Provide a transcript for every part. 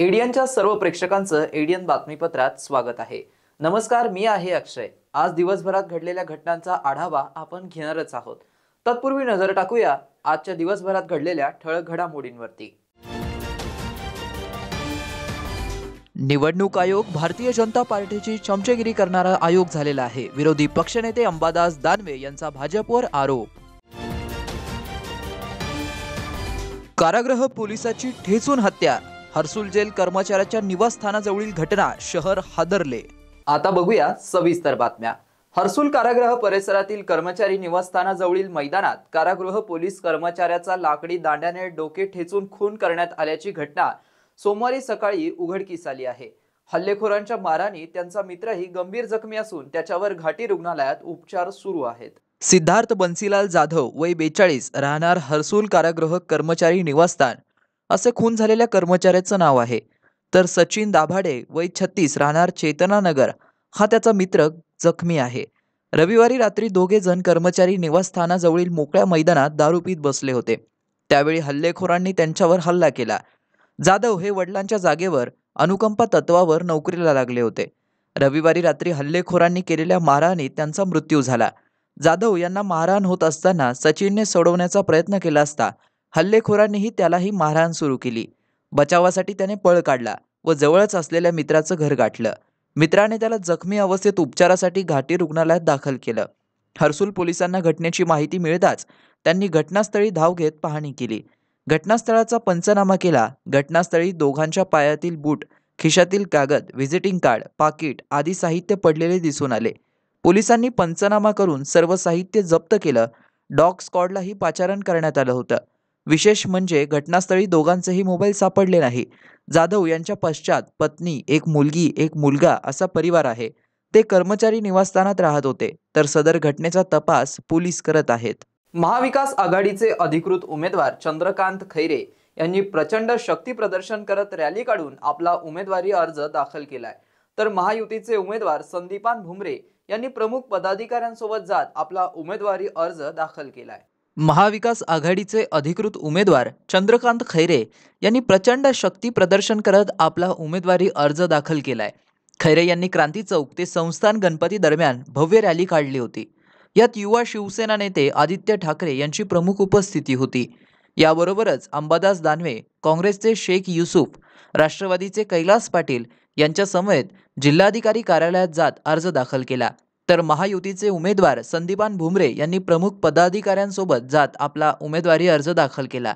एडियनच्या सर्व प्रेक्षकांचं एडियन बातमीपत्रात स्वागत आहे। नमस्कार, मी आहे अक्षय। आज दिवसभरात घडलेल्या घटनांचा आढावा आपण घेणारच आहोत। तत्पूर्वी नजर टाकूया आजच्या दिवसभरात घडलेल्या ठळक घडामोडींवरती। निवडणूक आयोग भारतीय जनता पार्टीची चमचेगिरी करणारा आयोग झालेला आहे। विरोधी पक्षनेते अंबादास दानवे यांचा भाजपवर आरोप। कारागृह पोलिसाची ठेचून हत्या, हर्सुल जेल कर्मचाऱ्याच्या निवासस्थानाजवळील घटना, शहर हादरले। आता बघूया सविस्तर बातम्या। हर्सुल कारागृह परिसरातील कर्मचारी निवासस्थानाजवळील मैदानात कारागृह पोलीस कर्मचाऱ्याचा लाकडी दांड्याने डोके ठेचून खून करण्यात आल्याची घटना सोमवारी सकाळी उघडकीस आली आहे। हल्लेखोरांच्या माराने त्यांचा मित्रही गंभीर जखमी असून त्याच्यावर घाटी रुग्णालयात उपचार सुरू आहेत। सिद्धार्थ बन्सीलाल जाधव, वय 42, राहणार हर्सुल कारागृह कर्मचारी निवासस्थान असे खून झालेल्या कर्मचाऱ्याचं नाव आहे। तर सचिन दाभाडे, वय 36, राहणार चेतनानगर हा त्याचा मित्र जखमी आहे। रविवारी रात्री दोघे जण कर्मचारी निवासस्थानाजवळील मोकळ्या मैदानात दारू पीत बसले होते। त्यावेळी हल्लेखोरांनी त्यांच्यावर हल्ला केला। जाधव हे वडिलांच्या जागेवर अनुकंपा तत्वावर नोकरीला लागले होते। रविवारी रात्री हल्लेखोरांनी केलेल्या मारहाणीत त्यांचा मृत्यू झाला। जाधव यांना मारहाण होत असताना सचिनने सोडवण्याचा प्रयत्न केला असता हल्लेखोरांनीही त्यालाही मारहाण सुरू केली। बचावासाठी त्याने पळ काढला व जवळच असलेल्या मित्राचं घर गाठलं। मित्राने त्याला जखमी अवस्थेत उपचारासाठी घाटी रुग्णालयात दाखल केलं। हर्सुल पोलिसांना घटनेची माहिती मिळताच त्यांनी घटनास्थळी धाव घेत पाहणी केली। घटनास्थळाचा पंचनामा केला। घटनास्थळी दोघांच्या पायातील बूट, खिशातील कागद, व्हिजिटिंग कार्ड, पाकिट आदी साहित्य पडलेले दिसून आले। पोलिसांनी पंचनामा करून सर्व साहित्य जप्त केलं। डॉग स्क्वॉडलाही पाचारण करण्यात आलं होतं। विशेष म्हणजे घटनास्थळी दोघांचेही मोबाईल सापडले नाही। जाधव यांच्या पश्चात पत्नी, एक मुलगी, एक मुलगा असा परिवार आहे। ते कर्मचारी निवासस्थानात राहत होते। तर सदर घटनेचा तपास पोलीस करत आहेत। महाविकास आघाडीचे अधिकृत उमेदवार चंद्रकांत खैरे यांनी प्रचंड शक्ती प्रदर्शन करत रॅली काढून आपला उमेदवारी अर्ज दाखल केलाय। तर महायुतीचे उमेदवार संदीपान भुमरे यांनी प्रमुख पदाधिकाऱ्यांसोबत जात आपला उमेदवारी अर्ज दाखल केलाय। महाविकास आघाडीचे अधिकृत उमेदवार चंद्रकांत खैरे यांनी प्रचंड शक्ती प्रदर्शन करत आपला उमेदवारी अर्ज दाखल केलाय। खैरे यांनी क्रांती चौक ते संस्थान गणपती दरम्यान भव्य रॅली काढली होती। यात युवा शिवसेना नेते आदित्य ठाकरे यांची प्रमुख उपस्थिती होती। याबरोबरच अंबादास दानवे, काँग्रेसचे शेख युसूफ, राष्ट्रवादीचे कैलास पाटील यांच्या समेत जिल्हाधिकारी कार्यालयात जात अर्ज दाखल केला। तर महायुतीचे उमेदवार संदीपान भुमरे यांनी प्रमुख पदाधिकाऱ्यांसोबत जात आपला उमेदवारी अर्ज दाखल केला।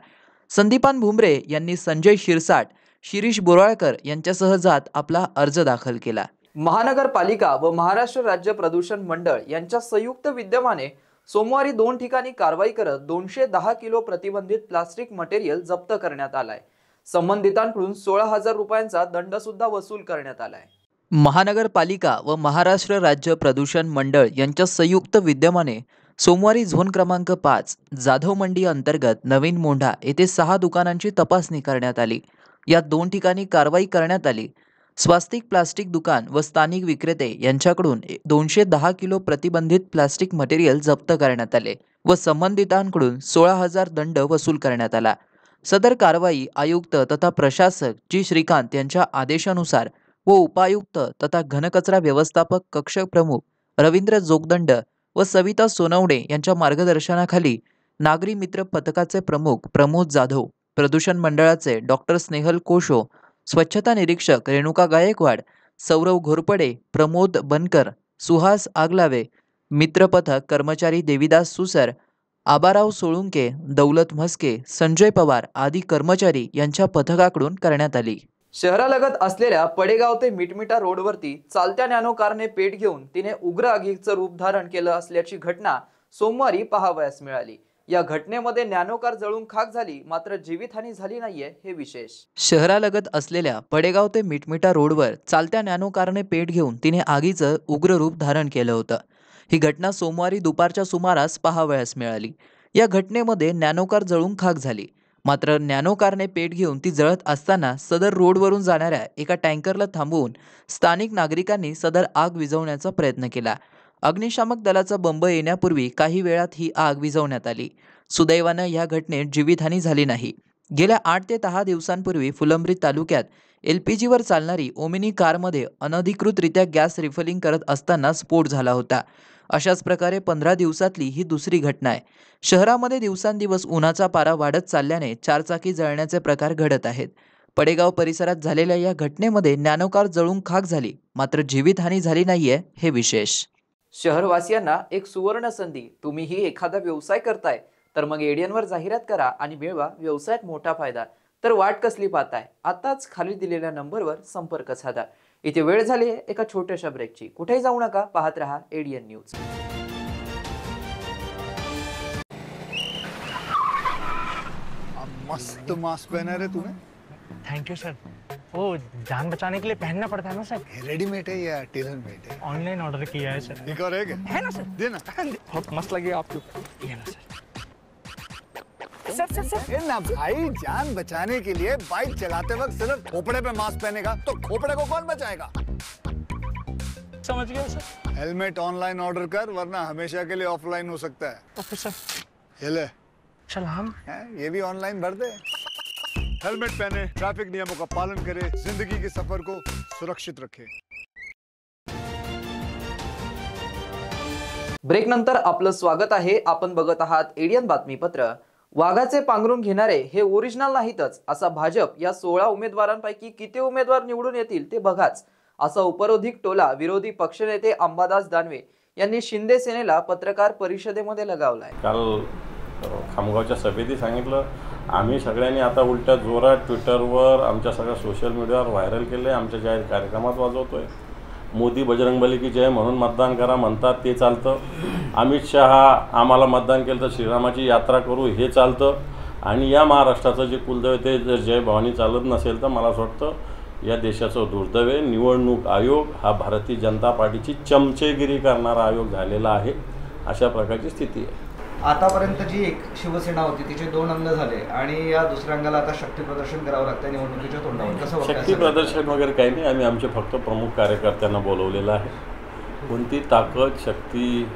संदीपान भुमरे यांनी संजय शिरसाट, शिरीष बोराळकर यांच्यासह जात आपला अर्ज दाखल केला। महानगरपालिका व महाराष्ट्र राज्य प्रदूषण मंडळ यांच्या संयुक्त विद्यमाने सोमवारी 2 ठिकाणी कारवाई करत 210 किलो प्रतिबंधित प्लास्टिक मटेरियल जप्त करण्यात आलाय। संबंधितांकडून 16,000 रुपयांचा दंड सुद्धा वसूल करण्यात आलाय। महानगरपालिका व महाराष्ट्र राज्य प्रदूषण मंडळ यांच्या संयुक्त विद्यमाने सोमवारी झोन क्रमांक 5 जाधव मंडी अंतर्गत नवीन मोंढा येथे 6 दुकानांची तपासणी करण्यात आली। यात 2 ठिकाणी कारवाई करण्यात आली। स्वास्तिक प्लास्टिक दुकान व स्थानिक विक्रेते यांच्याकडून 210 किलो प्रतिबंधित प्लास्टिक मटेरियल जप्त करण्यात आले व संबंधितांकडून 16,000 दंड वसूल करण्यात आला। सदर कारवाई आयुक्त तथा प्रशासक जी श्रीकांत यांच्या आदेशानुसार व उपायुक्त तथा घनकचरा व्यवस्थापक कक्ष प्रमुख रवींद्र जोगदंड व सविता सोनवणे यांच्या मार्गदर्शनाखाली नागरी मित्र पथकाचे प्रमुख प्रमोद जाधव, प्रदूषण मंडळाचे डॉक्टर स्नेहल कोशो, स्वच्छता निरीक्षक रेणुका गायकवाड, सौरव घोरपडे, प्रमोद बनकर, सुहास आगलावे, मित्र पथक कर्मचारी देविदास सुसर, आबाराव सोळुंके, दौलत म्हस्के, संजय पवार आदी कर्मचारी यांच्या पथकाकडून करण्यात आली। शहरालगत असलेल्या पडेगाव ते मिटमिटा रोडवरती चालत्या नॅनो कारने पेट घेऊन तिने उग्र आगीचं रूप धारण केलं असल्याची घटना सोमवारी पाहावयास मिळाली। या घटनेमध्ये नॅनो कार जळून खाक झाली, मात्र जीवितहानी झाली नाहीये हे विशेष। शहरालगत असलेल्या पडेगाव ते मिटमिटा रोडवर चालत्या नॅनो कारने पेट घेऊन तिने आगीचं उग्र रूप धारण केलं होतं। ही घटना सोमवारी दुपारच्या सुमारास पाहावयास मिळाली. या घटनेमध्ये नॅनो कार जळून खाक झाली. मात्र नॅनो कारने पेट घेऊन ती जळत असताना सदर रोडवरून जाणाऱ्या एका टँकरला थांबवून स्थानिक नागरिकांनी सदर आग विझवण्याचा प्रयत्न केला. अग्निशामक दलाचा बंब येण्यापूर्वी काही वेळात ही आग विझवण्यात आली. सुदैवानं या घटनेत जीवितहानी झाली नाही. गेल्या 8 ते 10 दिवसांपूर्वी फुलंब्री तालुक्यात LPGवर चालणारी ओमिनी कारमध्ये अनधिकृतरित्या गॅस रिफिलिंग करत असताना स्फोट झाला होता. अशाच प्रकारे 15 दिवसातली ही दुसरी घटना आहे. शहरामध्ये दिवसांदिवस उन्हाचा पारा वाढत चालल्याने चारचाकी जळण्याचे प्रकार घडत आहेत. पडेगाव परिसरात झालेल्या या घटनेमध्ये नॅनो कार जळून खाक झाली, मात्र जीवितहानी झाली नाहीये, हे विशेष. शहरवासियांना एक सुवर्ण संधी. तुम्हीही एखादा व्यवसाय करताय तर मग एडियनवर जाहिरात करा आणि मिळवा व्यवसायात मोठा फायदा. तर वाट कसली पाहताय? आताच खाली दिलेल्या नंबरवर संपर्क साधा. इथे वेळ झाली आहे एका छोट्याशा ब्रेकची. कुठेही जाऊ नका, पाहत रहा एडियन न्यूज. मस्त मास्क पहना रे तूने। Thank you sir. वो जान बचाने के लिए पहनना पड़ता है ना सर। रेडीमेड है या टेलर मेड है? ऑनलाइन ऑर्डर किया है सर। एक और है क्या? है ना सर। देना। बहुत मस्त लगे आपको। ये ना सर। सर ये ना भाई, जान बचाने के लिए बाइक चलाते वक्त सिर्फ खोपड़े पे मास्क पहनेगा तो खोपड़े को कौन बचाएगा? समझ गया सर। हेलमेट ऑनलाइन ऑर्डर कर, वरना हमेशा के लिए ऑफलाइन हो सकता है। Okay sir. ये ले। चल हम ये भी ऑनलाइन भर दे। हेलमेट पहने, ट्रैफिक नियमों का पालन करे, जिंदगी के सफर को सुरक्षित रखे। ब्रेक नंतर आपलं स्वागत आहे. आपण बघत आहात एडियन बातमीपत्र. वाघाचे पांघरून घेणारे हे ओरिजिनल नाहीतच, असा भाजप या 16 उमेदवारांपैकी किती उमेदवार निवडून येतील ते बघाच, असा उपरोधिक टोला विरोधी पक्षनेते अंबादास दानवे यांनी शिंदे सेनेला पत्रकार परिषदेमध्ये लगावलाय. काल खामगावच्या सभेतही सांगितलं, आम्ही सगळ्यांनी आता उलट्या जोरात ट्विटरवर, आमच्या सगळ्या सोशल मीडियावर व्हायरल केले, आमच्या जाहीर कार्यक्रमात वाजवतोय. मोदी बजरंगबली की जय म्हणून मतदान करा म्हणतात, ते चालतं. अमित शहा आम्हाला मतदान केलं तर श्रीरामाची यात्रा करू, हे चालतं. आणि या महाराष्ट्राचं जे कुलदैवत ते जर जय भवानी चालत नसेल तर मला असं वाटतं या देशाचं दुर्दैव आहे. निवडणूक आयोग हा भारतीय जनता पार्टीची चमचेगिरी करणारा आयोग झालेला आहे. अशा प्रकारची स्थिती आहे. आतापर्यंत जी एक शिवसेना होती तिचे 2 अंग झाले आणि या दुसऱ्या अंगाला आता शक्ती प्रदर्शन करावं लागतं निवडणुकीच्या तोंडावर. कसं बघताय? शक्ती प्रदर्शन वगैरे काही नाही. आम्ही आमचे फक्त प्रमुख कार्यकर्त्यांना बोलवलेलं आहे. कोणती ताकद शक्ती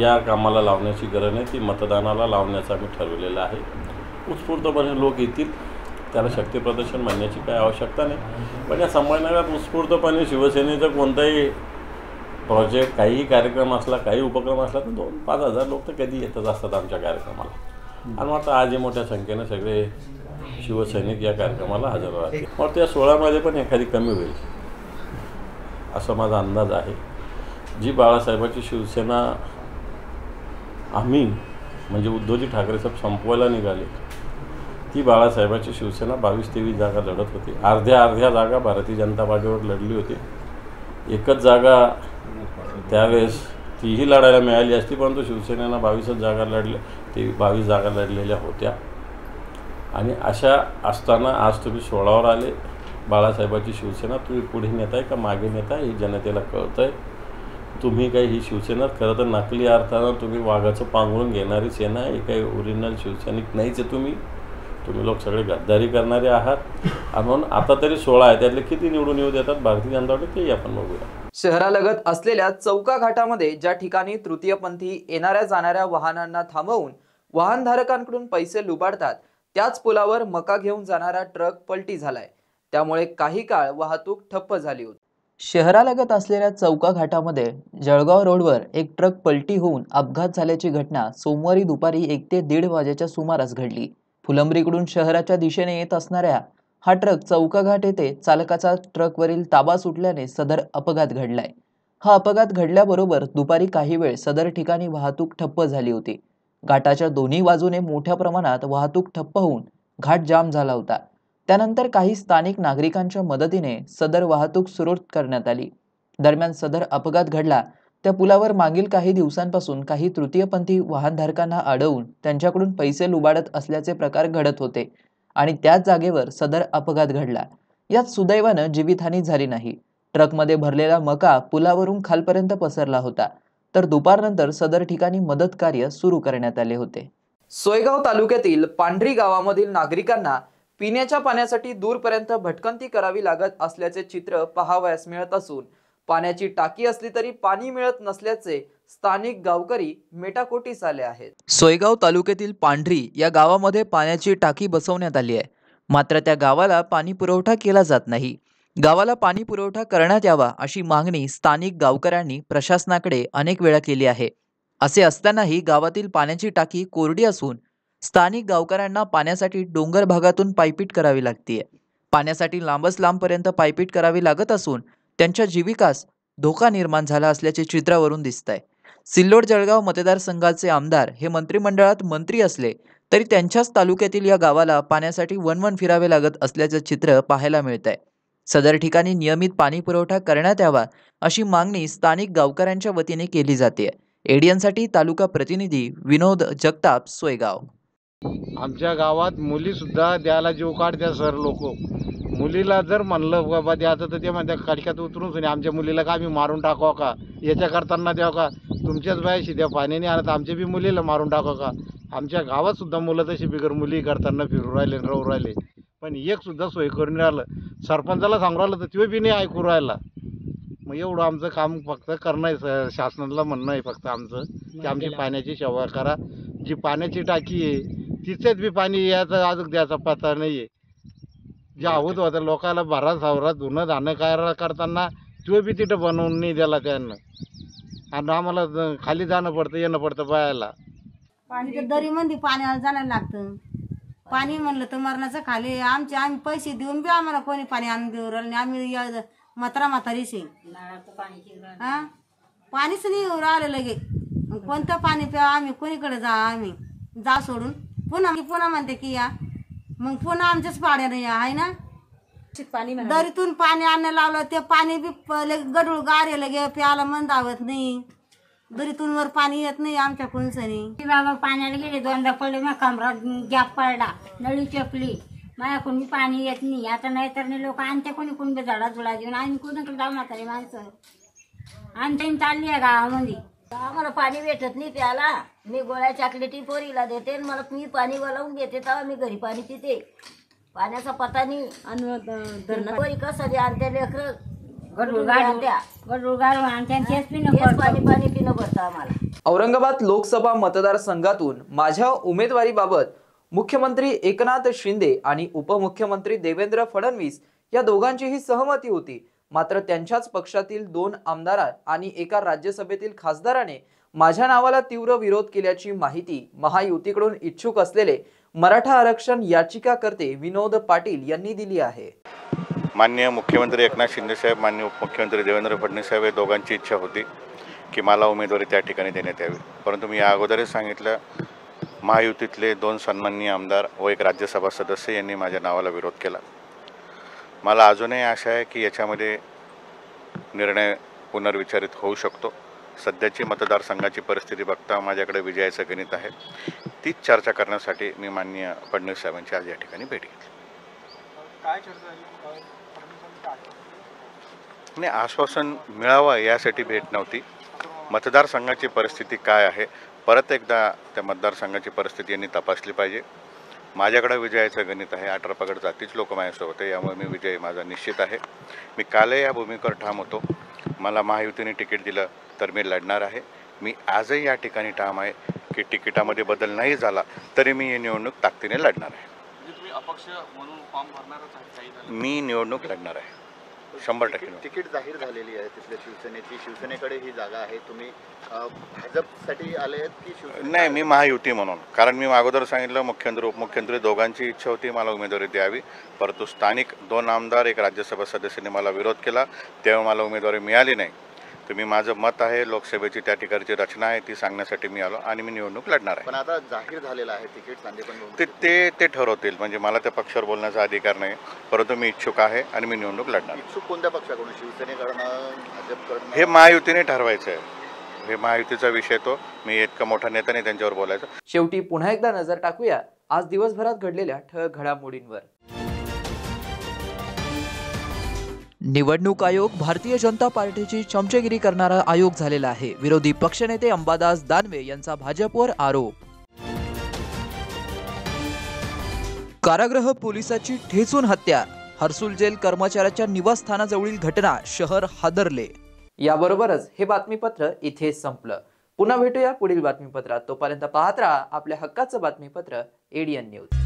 या कामाला लावण्याची गरज नाही, ती मतदानाला लावण्याचं आम्ही ठरवलेलं आहे. उत्स्फूर्तपणे लोक येतील, त्याला शक्ती प्रदर्शन म्हणण्याची काही आवश्यकता नाही. पण या संभाजीनगरात उत्स्फूर्तपणे शिवसेनेचं कोणताही प्रोजेक्ट, काही कार्यक्रम असला, काही उपक्रम असला तर 2-5 हजार लोक तर कधी येतच असतात आमच्या कार्यक्रमाला. आणि आता आजही मोठ्या संख्येनं सगळे शिवसैनिक या कार्यक्रमाला हजर राहतील. मग त्या 16मध्ये पण एखादी कमी होईल असा माझा अंदाज आहे. जी बाळासाहेबांची शिवसेना आम्ही म्हणजे उद्धवजी ठाकरे साहेब संपवायला निघाले, ती बाळासाहेबांची शिवसेना 22-23 जागा लढत होती. अर्ध्या जागा भारतीय जनता पार्टीवर लढली होती. एकच जागा त्यावेळेस तीही लढायला मिळाली असती, परंतु शिवसेनेनं 22 जागा लढल्या, ते 22 जागा लढलेल्या होत्या. आणि अशा असताना आज तुम्ही 16वर आले. बाळासाहेबांची शिवसेना तुम्ही पुढे नेताय का मागे नेताय हे जनतेला कळतं आहे. तुम्ही काही ही शिवसेना खरं तर नकली अर्थानं तुम्ही वाघाचं पांघरून घेणारी सेना आहे, काही ओरिजिनल शिवसैनिक नाहीच आहे. तुम्ही लोक सगळे गद्दारी करणारे आहात. म्हणून आता तरी 16 आहे, त्यातले किती निवडून येऊ देतात भारतीय जनता पार्टी तेही आपण बघूया. शहरालगत असलेल्या चौका घाटामध्ये ज्या ठिकाणी तृतीयपंथी येणाऱ्या जाणाऱ्या वाहनांना थांबवून वाहनधारकांकडून पैसे लुबाडतात, त्याच पुलावर मका घेऊन जाणारा ट्रक पलटी झालाय. त्यामुळे काही काळ वाहतूक ठप्प झाली होती. शहरालगत असलेल्या चौका घाटामध्ये जळगाव रोडवर एक ट्रक पलटी होऊन अपघात झाल्याची घटना सोमवारी दुपारी 1 ते 1:30 वाजेच्या सुमारास घडली. फुलंब्रीकडून शहराच्या दिशेने येत असणाऱ्या हा ट्रक चौका घाट येथे चालकाचा ट्रकवरील ताबा सुटल्याने सदर अपघात घडलाय. हा अपघात घडल्याबरोबर दुपारी काही वेळ सदर ठिकाणी वाहतूक ठप्प झाली होती. घाटाच्या दोन्ही बाजूने मोठ्या प्रमाणात वाहतूक ठप्प होऊन घाट जाम झाला होता. त्यानंतर काही स्थानिक नागरिकांच्या मदतीने सदर वाहतूक सुरळीत करण्यात आली. दरम्यान सदर अपघात घडला त्या पुलावर मागील काही दिवसांपासून काही तृतीयपंथी वाहनधारकांना अडवून त्यांच्याकडून पैसे लुबाडत असल्याचे प्रकार घडत होते आणि त्याच जागेवर सदर अपघात घडला. यात सुदैवानं जीवितहानी झाली नाही. ट्रकमध्ये भरलेला मका पुलावरून खालपर्यंत पसरला होता. तर दुपारनंतर सदर ठिकाणी मदत कार्य सुरू करण्यात आले होते. सोयगाव तालुक्यातील पांढरी गावामधील नागरिकांना पिण्याच्या पाण्यासाठी दूरपर्यंत भटकंती करावी लागत असल्याचे चित्र पाहावयास मिळत असून पाण्याची टाकी असली तरी पाणी मिळत नसल्याचे स्थानिक गावकरी मेटाकोटीस आले आहेत. सोयगाव तालुक्यातील पांढरी या गावामध्ये पाण्याची टाकी बसवण्यात आली आहे. मात्र त्या गावाला पाणी पुरवठा केला जात नाही. गावाला पाणी पुरवठा करण्यात यावा अशी मागणी स्थानिक गावकऱ्यांनी प्रशासनाकडे अनेक वेळा केली आहे. असे असतानाही गावातील पाण्याची टाकी कोरडी असून स्थानिक गावकऱ्यांना पाण्यासाठी डोंगर भागातून पायपीट करावी लागते. पाण्यासाठी लांबच लांबपर्यंत पायपीट करावी लागत असून त्यांच्या जीविकास धोका निर्माण झाला असल्याचे चित्रावरून दिसतंय. सिल्लोड जळगाव मतदारसंघाचे आमदार हे मंत्रिमंडळात मंत्री असले तरी त्यांच्याच तालुक्यातील या गावाला पाण्यासाठी वणवण फिरावे लागत असल्याचे चित्र पाहायला मिळतंय. सदर ठिकाणी नियमित पाणी पुरवठा करण्यात यावा अशी मागणी स्थानिक गावकऱ्यांच्या वतीने केली जाते. एडियनसाठी तालुका प्रतिनिधी विनोद जगताप, सोयगाव. आमच्या गावात मुलीसुद्धा द्यायला जीव काढत्या सर लोक. मुलीला जर म्हणलं बाबा द्यायचं तर ते म्हणत्या काडक्यात उतरून सुने आमच्या मुलीला का आम्ही मारून टाकावं का, याच्या करताना द्यावं का, तुमच्याच बायाशी द्या पाण्याने आणत आमच्या बी मुलीला मारून टाकावं का. आमच्या गावात सुद्धा मुलं तशी बिगर मुली करताना फिरू राहिले राहू राहिले, पण एक सुद्धा सोय करून राहिलं. सरपंचाला सांगू राहिलं तर तो बी नाही ऐकू राहिला. मग एवढं आमचं काम फक्त करणं आहे. शासनाला म्हणणं आहे फक्त आमचं की आमची पाण्याची सेवा करा. जी पाण्याची टाकी आहे तिच्यात बी पाणी यायचं अजून द्यायचा पत्ता नाही आहे. जे आहोत होतं लोकाला भरा सावरा धुणं धाणं काय करताना तो बी तिथं बनवून नाही द्याला त्यांना. आणि आम्हाला खाली जाणं पडतं येणं पडतं बायाला. पाणी तर दरीमध्ये पाण्याला जायला लागतं. पाणी म्हणलं तर मरणाचं खाली आम्ही पैसे देऊन बी आम्हाला कोणी पाणी आणून देऊ राहिलं नाही. आम्ही म्हातारीशी हां पाणीच नाही राहिलं लगे. कोणतं पाणी प्या आम्ही कोणीकडे जा आम्ही जा सोडून पुन्हा म्हणते की या मग पुन्हा आमच्याच पाड्यानं या आहे ना. दरीतून पाणी आणणं लावलं ते पाणी बी गडूळ गार लगे प्यायला मन दावत नाही. दरीतून वर पाणी येत नाही आमच्या कोणसनी. बाबा पाण्याला गेले दोनदा पडले मग कमरात गॅप पडला नळी चपली माझ्या कोणी पाणी येत नाही. आता नाही तर नाही लोक आणते कोणी झाडा झुडा देऊन आम्ही कोणाकडे जाऊ म्हातारे माणसं आणते चालली आहे गावामध्ये. आम्हाला पाणी भेटत नाही प्याला. मी गोळ्या चॉकलेटी पोरीला देते मला मी पाणी बोलावून घेते तेव्हा मी घरी पाणी पिते. पाण्याचा पता नाही. आणि पोरी कसं बी आणते लेकर पाणी पिणं पडतं आम्हाला. औरंगाबाद लोकसभा मतदारसंघातून माझ्या उमेदवारीबाबत मुख्यमंत्री एकनाथ शिंदे आणि उपमुख्यमंत्री देवेंद्र फडणवीस या दोघांचीही सहमती होती. मात्र त्यांच्याच पक्षातील 2 आमदार आणि एका राज्यसभेतील खासदाराने माझ्या नावाला तीव्र विरोध केल्याची माहिती महायुतीकडून इच्छुक असलेले मराठा आरक्षण याचिकाकर्ते विनोद पाटील यांनी दिली आहे. माननीय मुख्यमंत्री एकनाथ शिंदे साहेब, माननीय उपमुख्यमंत्री देवेंद्र फडणवीस साहेब या दोघांची इच्छा होती की मला उमेदवारी त्या ठिकाणी देण्यात यावी. परंतु मी या अगोदरच सांगितलं महायुतीतले 2 सन्माननीय आमदार व एक राज्यसभा सदस्य यांनी माझ्या नावाला विरोध केला. मला अजूनही आशा आहे की याच्यामध्ये निर्णय पुनर्विचारित होऊ शकतो. सध्याची मतदारसंघाची परिस्थिती बघता माझ्याकडे विजयाचं गणित आहे. तीच चर्चा करण्यासाठी मी माननीय फडणवीस साहेबांची आज या ठिकाणी भेट घेतली. नाही, आश्वासन मिळावं यासाठी भेट नव्हती. मतदारसंघाची परिस्थिती काय आहे परत एकदा त्या मतदारसंघाची परिस्थिती यांनी तपासली पाहिजे. माझ्याकडे विजयाचं गणित आहे. 18 पगड जातीच लोक माझ्यासोबत आहे, यामुळे मी विजय माझा निश्चित आहे. मी कालही या भूमिकेवर ठाम होतो. मला महायुतीने तिकीट दिलं तर मी लढणार आहे. मी आजही या ठिकाणी ठाम आहे की तिकिटामध्ये बदल नाही झाला तरी मी ही निवडणूक ताकदीने लढणार आहे. मी निवडणूक लढणार आहे 100%. तिकीट जाहीर झालेली आहे तिथल्या शिवसेनेची. शिवसेनेकडे ही जागा आहे. तुम्ही भाजपसाठी आले आहेत की शिवसेना? नाही, मी महायुती म्हणून. कारण मी अगोदर सांगितलं मुख्यमंत्री उपमुख्यमंत्री दोघांची इच्छा होती मला उमेदवारी द्यावी. परंतु स्थानिक 2 आमदार एक राज्यसभा सदस्याने मला विरोध केला, तेव्हा मला उमेदवारी मिळाली नाही. तर मी माझं मत आहे लोकसभेची त्या ठिकाणची रचना आहे ती सांगण्यासाठी मी आलो आणि मी निवडणूक लढणार आहे. पण आता जाहीर झालेलं आहे तिकीट सांगते पण ते ठरवतील. म्हणजे मला त्या पक्षावर बोलण्याचा अधिकार नाही. परंतु मी इच्छुक आहे आणि मी निवडणूक लढणार. इच्छुक कोणत्या पक्षाकडून? शिवसेनेकडनं, भाजपकडनं? हे महायुतीने ठरवायचं आहे. हे महायुतीचा विषय. तो मी इतका मोठा नेता नाही त्यांच्यावर बोलायचं. शेवटी पुन्हा एकदा नजर टाकूया आज दिवसभरात घडलेल्या ठळक घडामोडींवर. निवडणूक आयोग भारतीय जनता पार्टीची चमचेगिरी करणारा आयोग झालेला आहे. विरोधी पक्षनेते अंबादास दानवे यांचा भाजपवर आरोप. कारागृह पोलिसाची ठेचून हत्या. हर्सुल जेल कर्मचाऱ्याच्या निवासस्थानाजवळील घटना, शहर हादरले. याबरोबरच हे बातमीपत्र इथे संपलं. पुन्हा भेटूया पुढील बातमीपत्रात. तोपर्यंत पाहत राहा आपल्या हक्काचं बातमीपत्र ADN न्यूज.